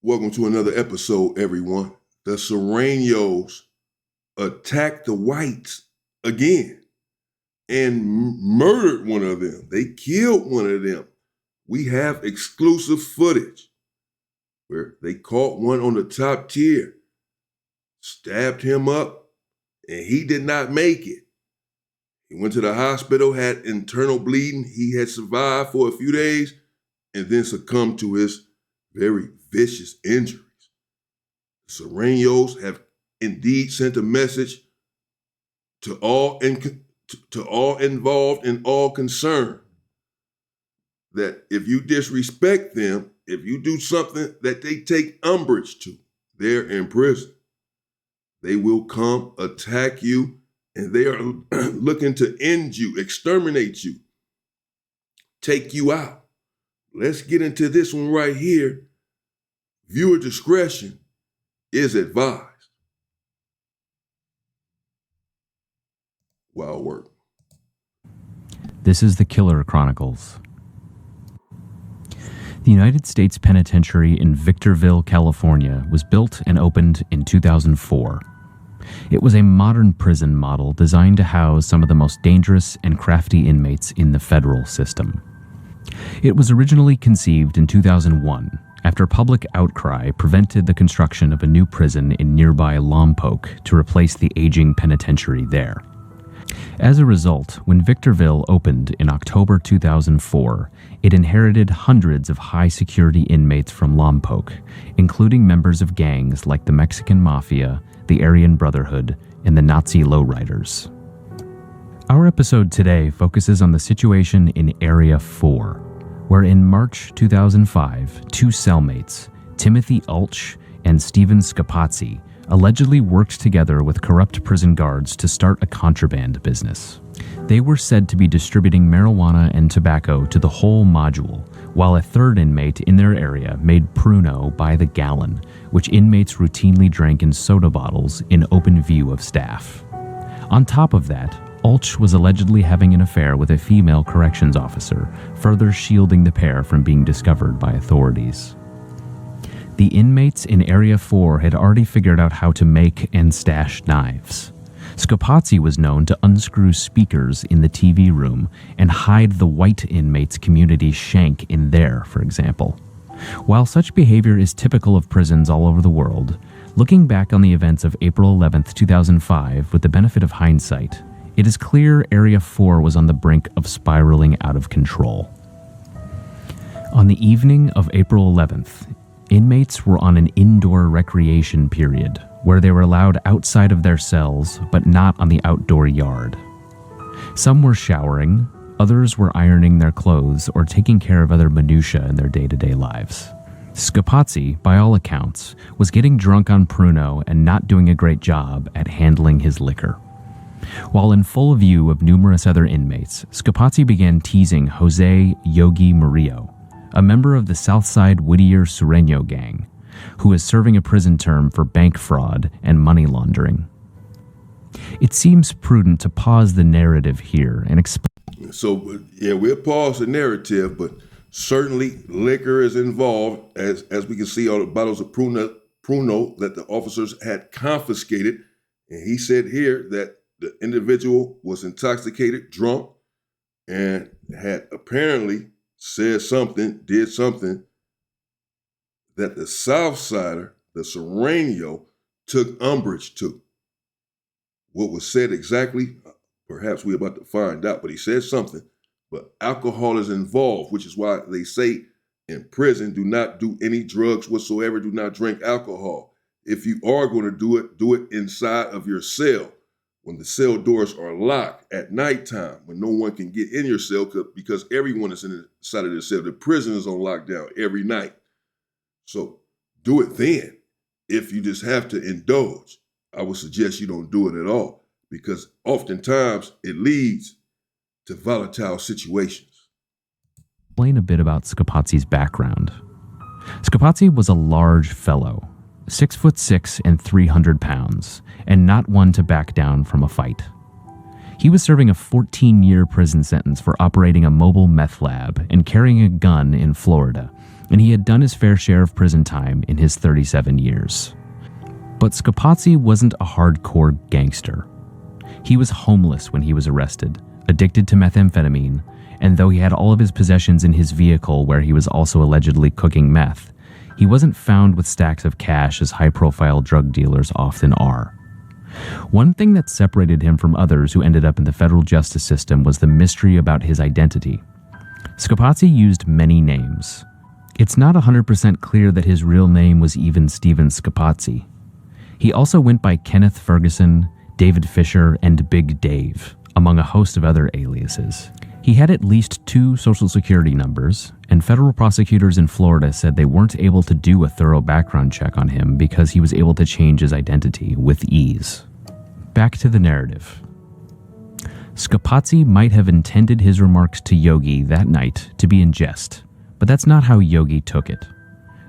Welcome to another episode, everyone. The Surenos attacked the whites again and murdered one of them. They killed one of them. We have exclusive footage where they caught one on the top tier, stabbed him up, and he did not make it. He went to the hospital, had internal bleeding. He had survived for a few days and then succumbed to his very vicious injuries. The Surenos have indeed sent a message to all involved and all concerned that if you disrespect them, if you do something that they take umbrage to, they're in prison. They will come attack you, and they are looking to end you, exterminate you, take you out. Let's get into this one right here. Viewer discretion is advised. Wild work. This is the Killer Chronicles. The United States Penitentiary in Victorville, California was built and opened in 2004. It was a modern prison model designed to house some of the most dangerous and crafty inmates in the federal system. It was originally conceived in 2001 after public outcry prevented the construction of a new prison in nearby Lompoc to replace the aging penitentiary there. As a result, when Victorville opened in October 2004, it inherited hundreds of high-security inmates from Lompoc, including members of gangs like the Mexican Mafia, the Aryan Brotherhood, and the Nazi lowriders. Our episode today focuses on the situation in Area 4, where in March 2005, two cellmates, Timothy Ulch and Stephen Scapatsi, allegedly worked together with corrupt prison guards to start a contraband business. They were said to be distributing marijuana and tobacco to the whole module, while a third inmate in their area made Pruno by the gallon, which inmates routinely drank in soda bottles in open view of staff. On top of that, Ulch was allegedly having an affair with a female corrections officer, further shielding the pair from being discovered by authorities. The inmates in Area 4 had already figured out how to make and stash knives. Scapatsi was known to unscrew speakers in the TV room and hide the white inmates' community shank in there, for example. While such behavior is typical of prisons all over the world, looking back on the events of April 11, 2005 with the benefit of hindsight, it is clear Area 4 was on the brink of spiraling out of control. On the evening of April 11th, inmates were on an indoor recreation period where they were allowed outside of their cells but not on the outdoor yard. Some were showering, others were ironing their clothes or taking care of other minutiae in their day-to-day lives. Scapatsi, by all accounts, was getting drunk on Pruno and not doing a great job at handling his liquor. While in full view of numerous other inmates, Scapatsi began teasing Jose Yogi Murillo, a member of the Southside Whittier Sureno gang, who is serving a prison term for bank fraud and money laundering. It seems prudent to pause the narrative here and explain. So, we'll pause the narrative, but certainly liquor is involved, as we can see all the bottles of Pruno that the officers had confiscated. And he said here that the individual was intoxicated, drunk, and had apparently said something, did something that the Southsider, the Sureno, took umbrage to. What was said exactly, perhaps we're about to find out, but he said something. But alcohol is involved, which is why they say in prison, do not do any drugs whatsoever, do not drink alcohol. If you are going to do it inside of your cell, when the cell doors are locked at nighttime, when no one can get in your cell because everyone is inside of the cell. The prison is on lockdown every night. So do it then. If you just have to indulge, I would suggest you don't do it at all, because oftentimes it leads to volatile situations. Explain a bit about Scapatsi's background. Scapatsi was a large fellow, 6'6" and 300 pounds, and not one to back down from a fight. He was serving a 14-year prison sentence for operating a mobile meth lab and carrying a gun in Florida, and he had done his fair share of prison time in his 37 years. But Scapatsi wasn't a hardcore gangster. He was homeless when he was arrested, addicted to methamphetamine, and though he had all of his possessions in his vehicle where he was also allegedly cooking meth, he wasn't found with stacks of cash as high-profile drug dealers often are. One thing that separated him from others who ended up in the federal justice system was the mystery about his identity. Scapatsi used many names. It's not 100% clear that his real name was even Stephen Scapatsi. He also went by Kenneth Ferguson, David Fisher, and Big Dave, among a host of other aliases. He had at least 2 social security numbers, and federal prosecutors in Florida said they weren't able to do a thorough background check on him because he was able to change his identity with ease. Back to the narrative. Scapatsi might have intended his remarks to Yogi that night to be in jest, but that's not how Yogi took it.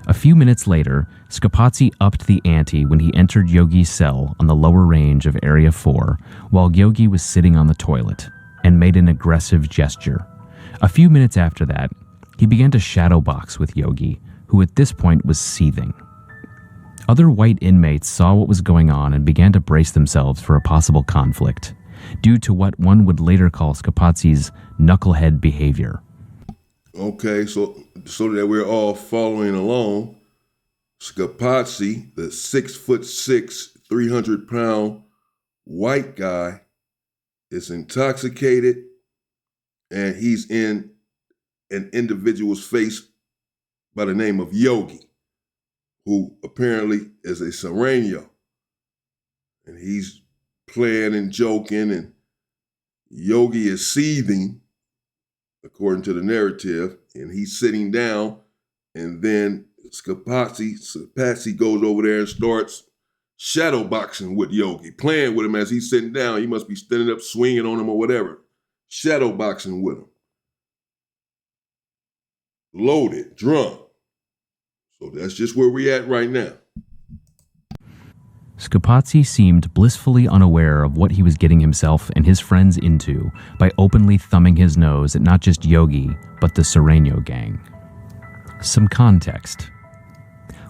A few minutes later, Scapatsi upped the ante when he entered Yogi's cell on the lower range of Area 4 while Yogi was sitting on the toilet, and made an aggressive gesture. A few minutes after that, he began to shadowbox with Yogi, who at this point was seething. Other white inmates saw what was going on and began to brace themselves for a possible conflict, due to what one would later call Scapatsi's knucklehead behavior. Okay, so that we're all following along, Scapatsi, the 6'6", 300-pound white guy, is intoxicated, and he's in an individual's face by the name of Yogi, who apparently is a Sureño. And he's playing and joking, and Yogi is seething, according to the narrative, and he's sitting down, and then Scapatsi goes over there and starts shadowboxing with Yogi, playing with him as he's sitting down. He must be standing up, swinging on him or whatever. Shadowboxing with him. Loaded, drunk. So that's just where we're at right now. Scapatsi seemed blissfully unaware of what he was getting himself and his friends into by openly thumbing his nose at not just Yogi, but the Sureño gang. Some context.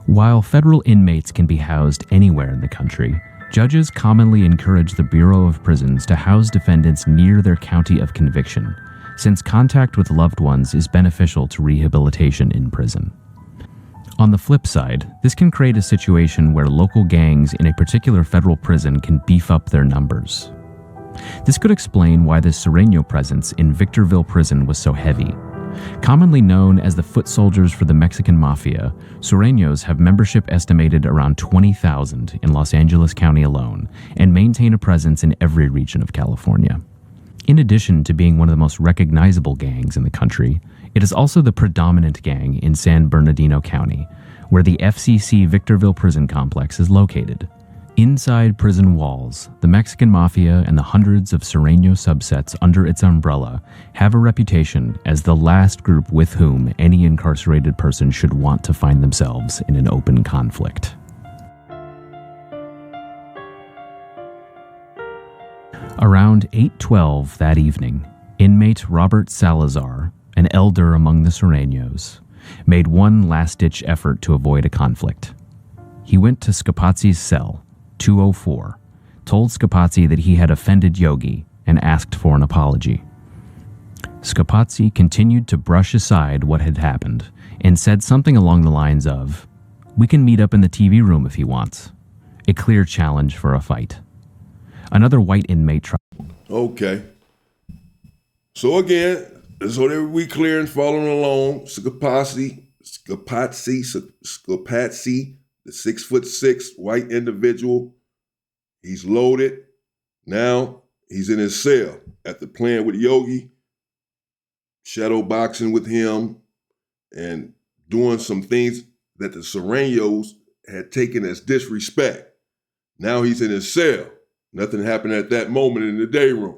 While federal inmates can be housed anywhere in the country, judges commonly encourage the Bureau of Prisons to house defendants near their county of conviction, since contact with loved ones is beneficial to rehabilitation in prison. On the flip side, this can create a situation where local gangs in a particular federal prison can beef up their numbers. This could explain why the Sureño presence in Victorville Prison was so heavy. Commonly known as the foot soldiers for the Mexican Mafia, Sureños have membership estimated around 20,000 in Los Angeles County alone and maintain a presence in every region of California. In addition to being one of the most recognizable gangs in the country, it is also the predominant gang in San Bernardino County, where the FCC Victorville Prison Complex is located. Inside prison walls, the Mexican Mafia and the hundreds of Sureño subsets under its umbrella have a reputation as the last group with whom any incarcerated person should want to find themselves in an open conflict. Around 8:12 that evening, inmate Robert Salazar, an elder among the Sureños, made one last-ditch effort to avoid a conflict. He went to Scapatsi's cell, 204, told Scapatsi that he had offended Yogi, and asked for an apology. Scapatsi continued to brush aside what had happened and said something along the lines of, "We can meet up in the TV room if he wants." A clear challenge for a fight. Another white inmate tried. Okay. So again, so that we clear and following along, Scapatsi, the 6'6" white individual, he's loaded. Now he's in his cell after playing with Yogi, shadow boxing with him, and doing some things that the Sureños had taken as disrespect. Now he's in his cell. Nothing happened at that moment in the day room.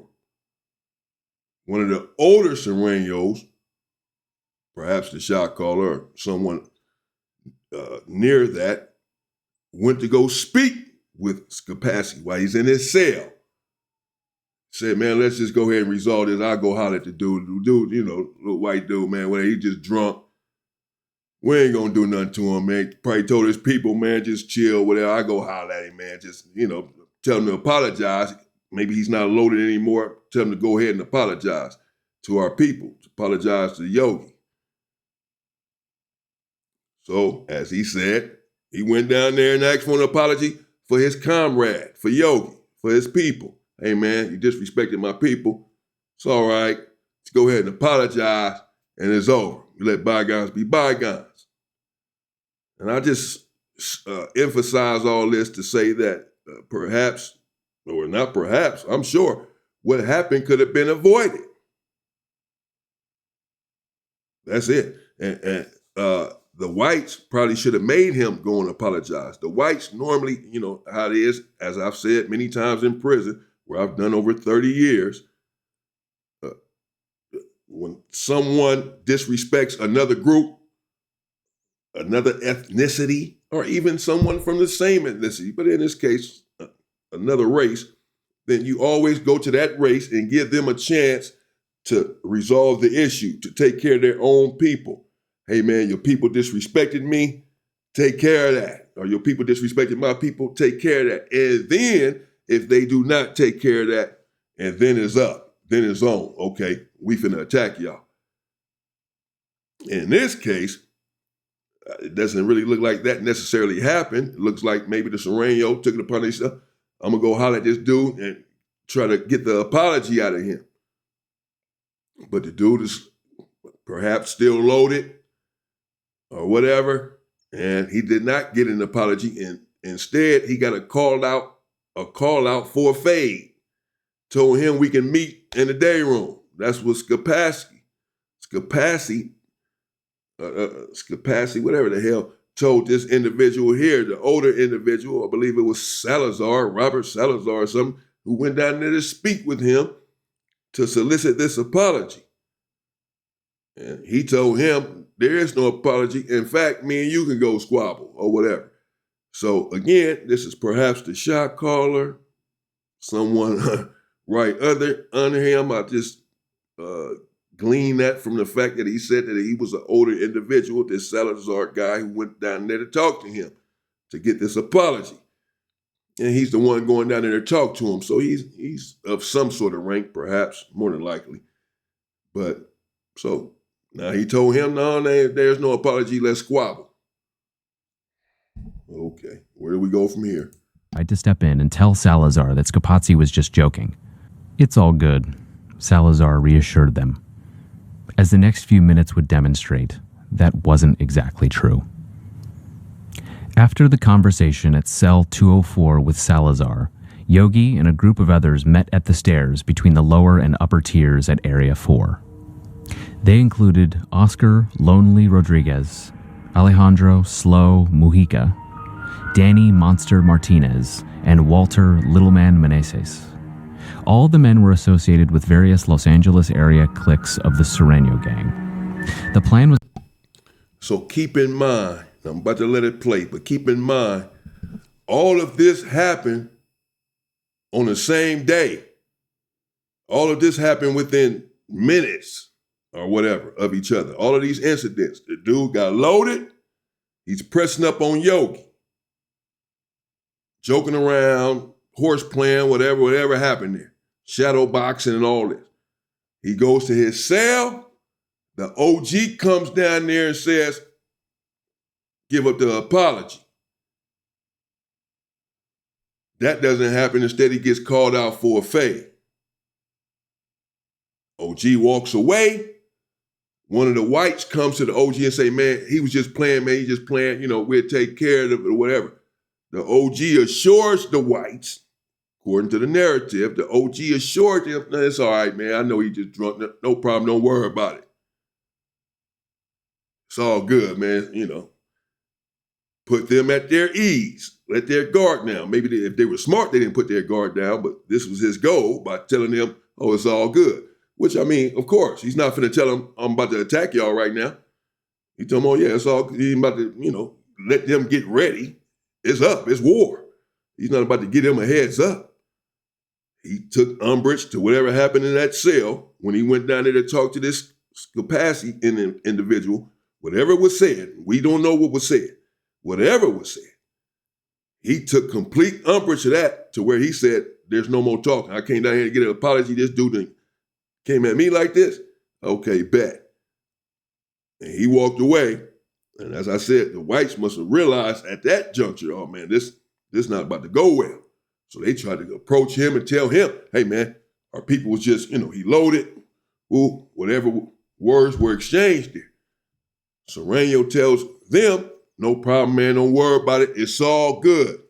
One of the older Sureños, perhaps the shot caller or someone near that, went to go speak with Scapatsi while he's in his cell. Said, "Man, let's just go ahead and resolve this. I'll go holler at the dude. Dude, you know, little white dude, man, where he just drunk. We ain't gonna do nothing to him, man. Probably told his people, man, just chill, whatever. I go holler at him, man. Just, tell him to apologize. Maybe he's not loaded anymore. Tell him to go ahead and apologize to our people, to apologize to Yogi. So, as he said, he went down there and asked for an apology for his comrade, for Yogi, for his people. Hey, man, you disrespected my people. It's all right. Let's go ahead and apologize, and it's over. You let bygones be bygones. And I just emphasize all this to say that perhaps, or not perhaps, I'm sure what happened could have been avoided. That's it. And the whites probably should have made him go and apologize. The whites normally, how it is, as I've said many times in prison, where I've done over 30 years, when someone disrespects another group, another ethnicity, or even someone from the same ethnicity, but in this case, another race, then you always go to that race and give them a chance to resolve the issue, to take care of their own people. Hey, man, your people disrespected me, take care of that. Or your people disrespected my people, take care of that. And then, if they do not take care of that, and then it's up, then it's on. Okay, we finna attack y'all. In this case, it doesn't really look like that necessarily happened. It looks like maybe the Sureño took it upon himself. I'm going to go holler at this dude and try to get the apology out of him. But the dude is perhaps still loaded or whatever, and he did not get an apology. And instead, he got a call out for a fade. Told him we can meet in the day room. That's what Scapatsi, whatever the hell, told this individual here, the older individual, I believe it was Salazar, Robert Salazar or something, who went down there to speak with him to solicit this apology. And he told him there is no apology. In fact, me and you can go squabble or whatever. So again, this is perhaps the shot caller, someone right under him. I just glean that from the fact that he said that he was an older individual, this Salazar guy who went down there to talk to him to get this apology. And he's the one going down there to talk to him. So he's of some sort of rank, perhaps, more than likely. But so now he told him, no, there's no apology, let's squabble. Okay, where do we go from here? I had to step in and tell Salazar that Scapatsi was just joking. It's all good, Salazar reassured them. As the next few minutes would demonstrate, that wasn't exactly true. After the conversation at cell 204 with Salazar, Yogi and a group of others met at the stairs between the lower and upper tiers at Area 4. They included Oscar Lonely Rodriguez, Alejandro Slow Mujica, Danny Monster Martinez, and Walter Littleman Meneses. All the men were associated with various Los Angeles area cliques of the Sureño gang. The plan was... So keep in mind, I'm about to let it play, but keep in mind, all of this happened on the same day. All of this happened within minutes or whatever of each other. All of these incidents. The dude got loaded. He's pressing up on Yogi. Joking around, horse playing, whatever happened there. Shadow boxing and all this. He goes to his cell. The OG comes down there and says, give up the apology. That doesn't happen. Instead, he gets called out for a fade. OG walks away. One of the whites comes to the OG and say, man, he was just playing, man. He just playing, we'll take care of it or whatever. The OG assures the whites, according to the narrative, the OG assured them, no, it's all right, man. I know he just drunk. No problem. Don't worry about it. It's all good, man. Put them at their ease. Let their guard down. Maybe if they were smart, they didn't put their guard down, but this was his goal by telling them, oh, it's all good. Which, I mean, of course, he's not finna tell them, I'm about to attack y'all right now. He told them, oh, yeah, it's all good. He's about to, let them get ready. It's up. It's war. He's not about to give them a heads up. He took umbrage to whatever happened in that cell when he went down there to talk to this Scapatsi individual whatever was said, we don't know what was said, whatever was said, he took complete umbrage to that, to where he said, there's no more talking. I came down here to get an apology. This dude came at me like this. Okay, bet. And he walked away. And as I said, the whites must have realized at that juncture, oh man, this not about to go well. So they tried to approach him and tell him, hey man, our people was just, he loaded, whatever words were exchanged there. Sureño tells them, no problem, man, don't worry about it. It's all good.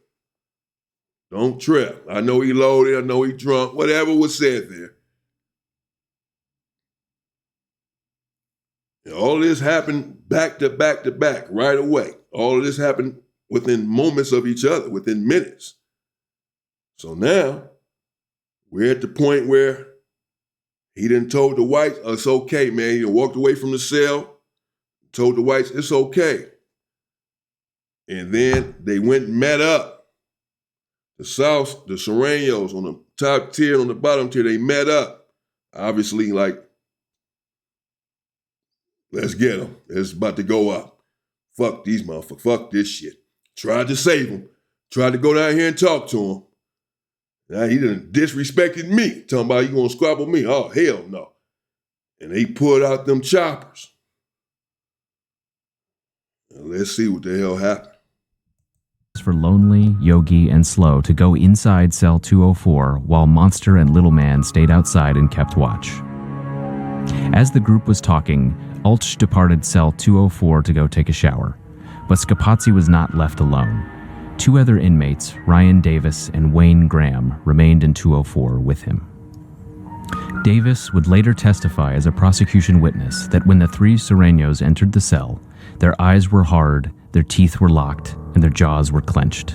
Don't trip. I know he loaded, I know he drunk, whatever was said there. And all of this happened back to back to back, right away. All of this happened within moments of each other, within minutes. So now, we're at the point where he done told the whites, it's okay, man. He walked away from the cell, told the whites, it's okay. And then they went and met up. The South, the Sureños on the top tier and on the bottom tier, they met up. Obviously, like, let's get them. It's about to go up. Fuck these motherfuckers. Fuck this shit. Tried to save them. Tried to go down here and talk to him. Now he done disrespected me. Talking about you gonna squabble me. Oh, hell no. And they pulled out them choppers. Now let's see what the hell happened. For Lonely, Yogi, and Slow to go inside cell 204 while Monster and Little Man stayed outside and kept watch. As the group was talking, Ulch departed cell 204 to go take a shower, but Scapatsi was not left alone. Two other inmates, Ryan Davis and Wayne Graham, remained in 204 with him. Davis would later testify as a prosecution witness that when the three Sureños entered the cell, their eyes were hard, their teeth were locked, and their jaws were clenched.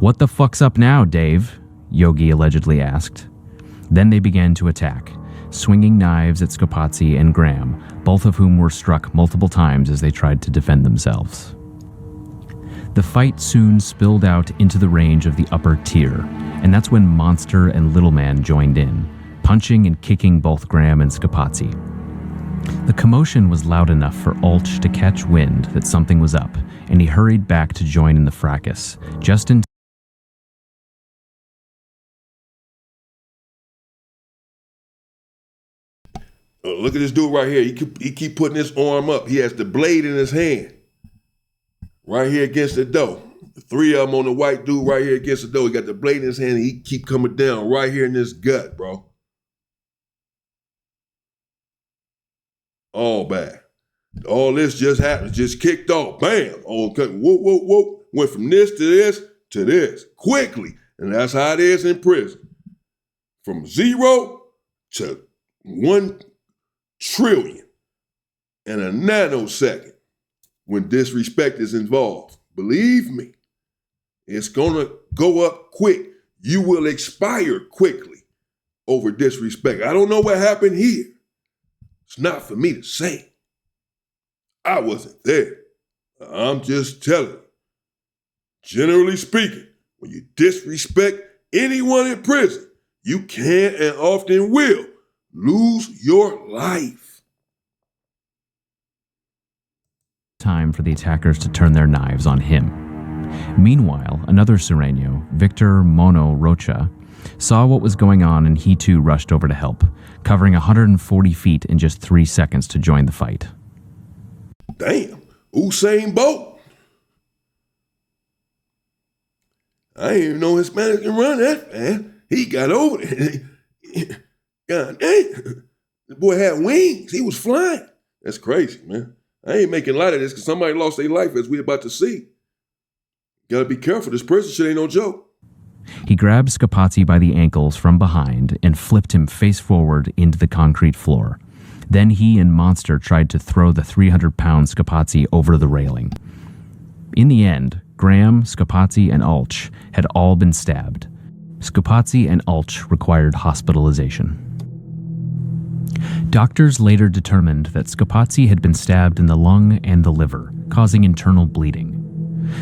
"What the fuck's up now, Dave?" Yogi allegedly asked. Then they began to attack, swinging knives at Scapatsi and Graham, both of whom were struck multiple times as they tried to defend themselves. The fight soon spilled out into the range of the upper tier, and that's when Monster and Little Man joined in, punching and kicking both Graham and Scapatsi. The commotion was loud enough for Ulch to catch wind that something was up, and he hurried back to join in the fracas, just in Look at this dude right here. He keep putting his arm up. He has the blade in his hand. Right here against the door. The three of them on the white dude right here against the door. He got the blade in his hand and he keep coming down right here in this gut, bro. All bad. All this just happened. Just kicked off. Bam. Whoop, whoop, whoop. Went from this to this to this. Quickly. And that's how it is in prison. From 0 to 1 trillion in a nanosecond when disrespect is involved. Believe me, it's gonna go up quick. You will expire quickly over disrespect. I don't know what happened here. It's not for me to say. I wasn't there. I'm just telling you. Generally speaking, when you disrespect anyone in prison, you can and often will lose your life. Time for the attackers to turn their knives on him. Meanwhile, another Sureño, Victor Mono Rocha, saw what was going on and he too rushed over to help, covering 140 feet in just 3 seconds to join the fight. Damn, Usain Bolt. I didn't even know Hispanics can run that fast. He got over there. God dang, the boy had wings. He was flying. That's crazy, man. I ain't making light of this because somebody lost their life as we're about to see. Gotta be careful. This prison shit ain't no joke. He grabbed Scapatsi by the ankles from behind and flipped him face forward into the concrete floor. Then he and Monster tried to throw the 300-pound Scapatsi over the railing. In the end, Graham, Scapatsi, and Ulch had all been stabbed. Scapatsi and Ulch required hospitalization. Doctors later determined that Scapatsi had been stabbed in the lung and the liver, causing internal bleeding.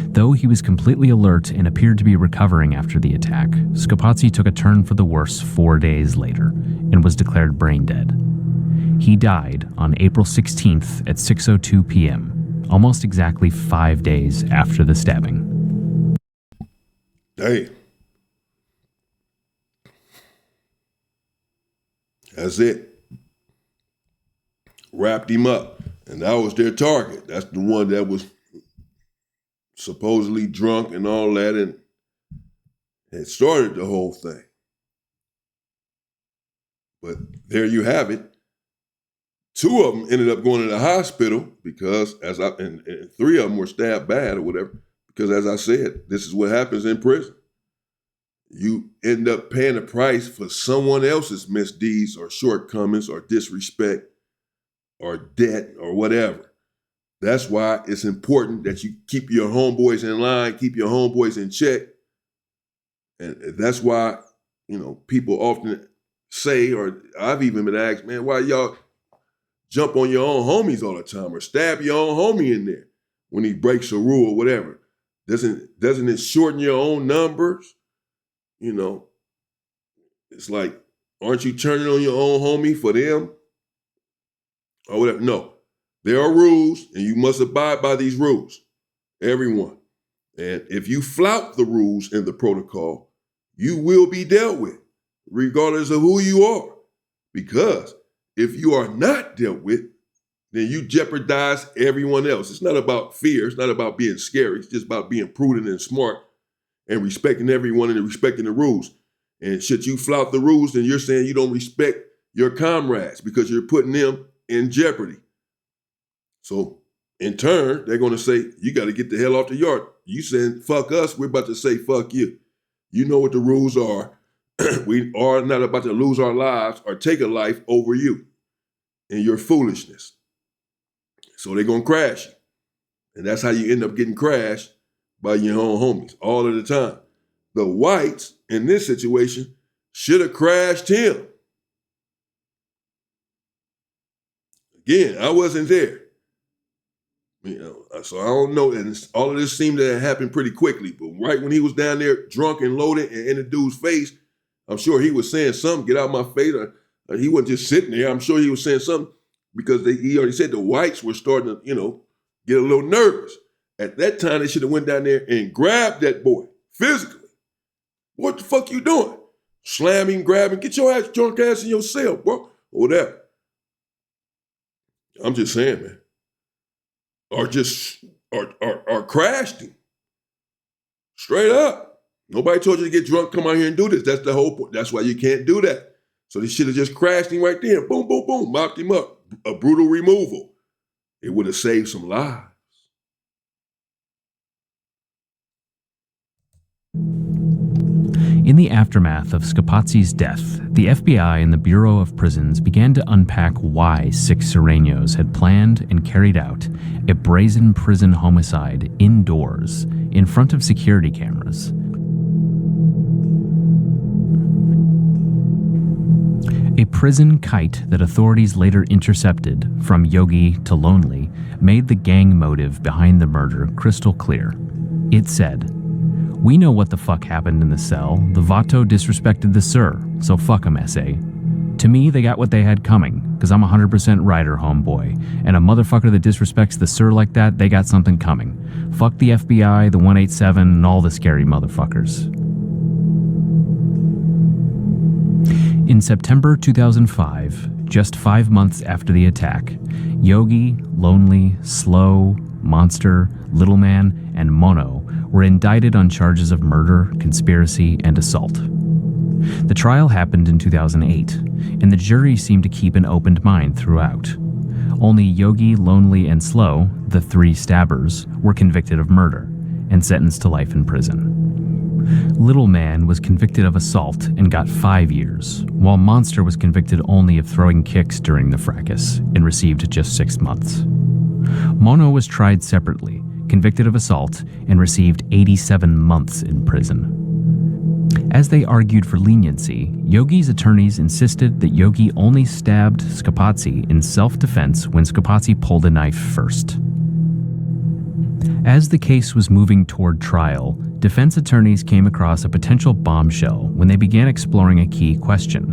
Though he was completely alert and appeared to be recovering after the attack, Scapatsi took a turn for the worse 4 days later and was declared brain dead. He died on April 16th at 6:02 p.m., almost exactly 5 days after the stabbing. Damn. That's it. Wrapped him up. And that was their target. That's the one that was supposedly drunk and all that and had started the whole thing. But there you have it. 2 of them ended up going to the hospital because, and 3 of them were stabbed bad or whatever, because as I said, this is what happens in prison. You end up paying a price for someone else's misdeeds or shortcomings or disrespect or debt or whatever. That's why it's important that you keep your homeboys in line, keep your homeboys in check. And that's why, people often say, or I've even been asked, man, why y'all jump on your own homies all the time or stab your own homie in there when he breaks a rule or whatever? Doesn't it shorten your own numbers? It's like, aren't you turning on your own homie for them? Or whatever. No, there are rules and you must abide by these rules, everyone. And if you flout the rules and the protocol, you will be dealt with, regardless of who you are. Because if you are not dealt with, then you jeopardize everyone else. It's not about fear. It's not about being scary. It's just about being prudent and smart and respecting everyone and respecting the rules. And should you flout the rules, then you're saying you don't respect your comrades because you're putting them in jeopardy. So in turn, they're going to say, you got to get the hell off the yard. You saying, fuck us, we're about to say, fuck you. You know what the rules are. We are not about to lose our lives or take a life over you and your foolishness. So they're going to crash you. And that's how you end up getting crashed by your own homies all of the time. The whites in this situation should have crashed him. Again, I wasn't there. So I don't know. And all of this seemed to have happened pretty quickly. But right when he was down there drunk and loaded and in the dude's face, I'm sure he was saying something, get out of my face. Or he wasn't just sitting there. I'm sure he was saying something because he already said the whites were starting to, get a little nervous. At that time, they should have went down there and grabbed that boy physically. What the fuck you doing? Slam him, grab him, get your ass, drunk ass in your cell, bro, or whatever. I'm just saying, man. Or crashed him. Straight up. Nobody told you to get drunk, come out here and do this. That's the whole point. That's why you can't do that. So they should have just crashed him right there. Boom, boom, boom. Mopped him up. A brutal removal. It would have saved some lives. In the aftermath of Scapatsi's death, the FBI and the Bureau of Prisons began to unpack why 6 Surenos had planned and carried out a brazen prison homicide indoors in front of security cameras. A prison kite that authorities later intercepted from Yogi to Lonely made the gang motive behind the murder crystal clear. It said, "We know what the fuck happened in the cell. The Vato disrespected the Sir, so fuck 'em, SA. To me, they got what they had coming, because I'm 100% Rider, homeboy. And a motherfucker that disrespects the Sir like that, they got something coming. Fuck the FBI, the 187, and all the scary motherfuckers." In September 2005, just 5 months after the attack, Yogi, Lonely, Slow, Monster, Little Man, and Mono were indicted on charges of murder, conspiracy, and assault. The trial happened in 2008, and the jury seemed to keep an open mind throughout. Only Yogi, Lonely, and Slow, the 3 stabbers, were convicted of murder and sentenced to life in prison. Little Man was convicted of assault and got 5 years, while Monster was convicted only of throwing kicks during the fracas and received just 6 months. Mono was tried separately, convicted of assault, and received 87 months in prison. As they argued for leniency, Yogi's attorneys insisted that Yogi only stabbed Scapatsi in self-defense when Scapatsi pulled a knife first. As the case was moving toward trial, defense attorneys came across a potential bombshell when they began exploring a key question.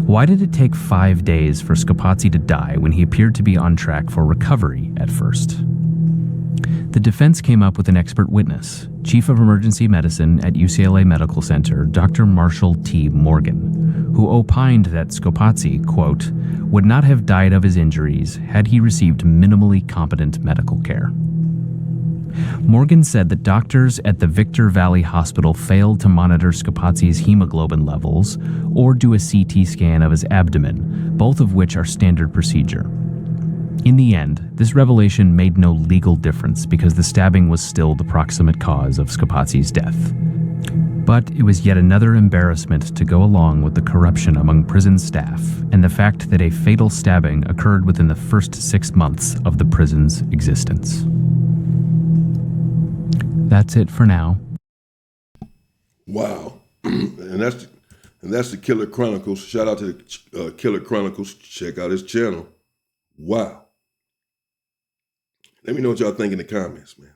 Why did it take 5 days for Scapatsi to die when he appeared to be on track for recovery at first? The defense came up with an expert witness, Chief of Emergency Medicine at UCLA Medical Center, Dr. Marshall T. Morgan, who opined that Scapatsi, quote, would not have died of his injuries had he received minimally competent medical care. Morgan said that doctors at the Victor Valley Hospital failed to monitor Scapatsi's hemoglobin levels or do a CT scan of his abdomen, both of which are standard procedure. In the end, this revelation made no legal difference because the stabbing was still the proximate cause of Scapatsi's death. But it was yet another embarrassment to go along with the corruption among prison staff and the fact that a fatal stabbing occurred within the first 6 months of the prison's existence. That's it for now. Wow. and that's the Killer Chronicles. Shout out to the Killer Chronicles. Check out his channel. Wow. Let me know what y'all think in the comments, man.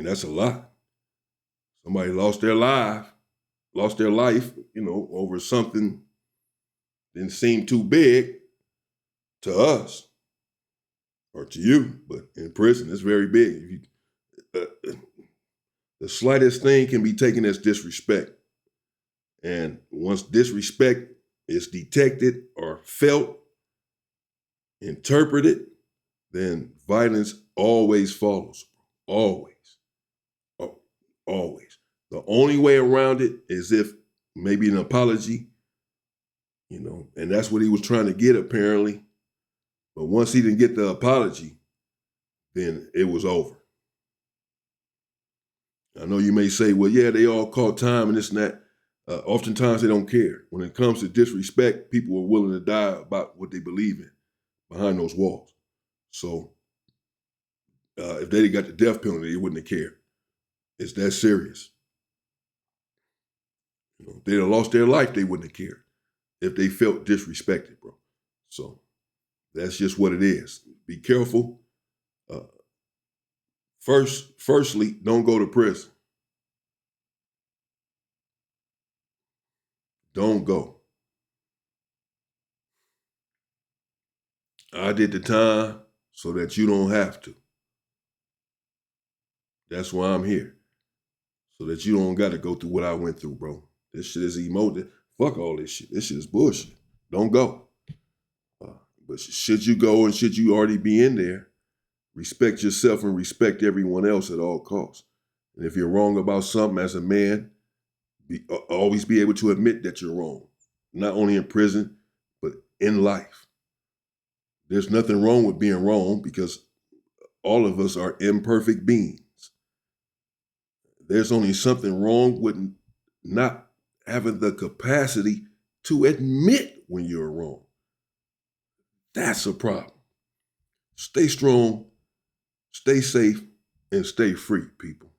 That's a lot. Somebody lost their life, over something didn't seem too big to us or to you, but in prison, it's very big. The slightest thing can be taken as disrespect. And once disrespect is detected or felt, interpreted, then violence always follows. Always. Oh, always. The only way around it is if maybe an apology, and that's what he was trying to get apparently. But once he didn't get the apology, then it was over. I know you may say, well, yeah, they all caught time and this and that. Oftentimes they don't care. When it comes to disrespect, people are willing to die about what they believe in behind those walls. So if they got the death penalty, they wouldn't have cared. It's that serious. If they'd have lost their life, they wouldn't have cared if they felt disrespected, bro. So that's just what it is. Be careful. Firstly, don't go to prison. Don't go. I did the time so that you don't have to. That's why I'm here. So that you don't got to go through what I went through, bro. This shit is emotive. Fuck all this shit. This shit is bullshit. Don't go. But should you go and should you already be in there, respect yourself and respect everyone else at all costs. And if you're wrong about something as a man, always be able to admit that you're wrong. Not only in prison, but in life. There's nothing wrong with being wrong because all of us are imperfect beings. There's only something wrong with not having the capacity to admit when you're wrong. That's a problem. Stay strong, stay safe, and stay free, people.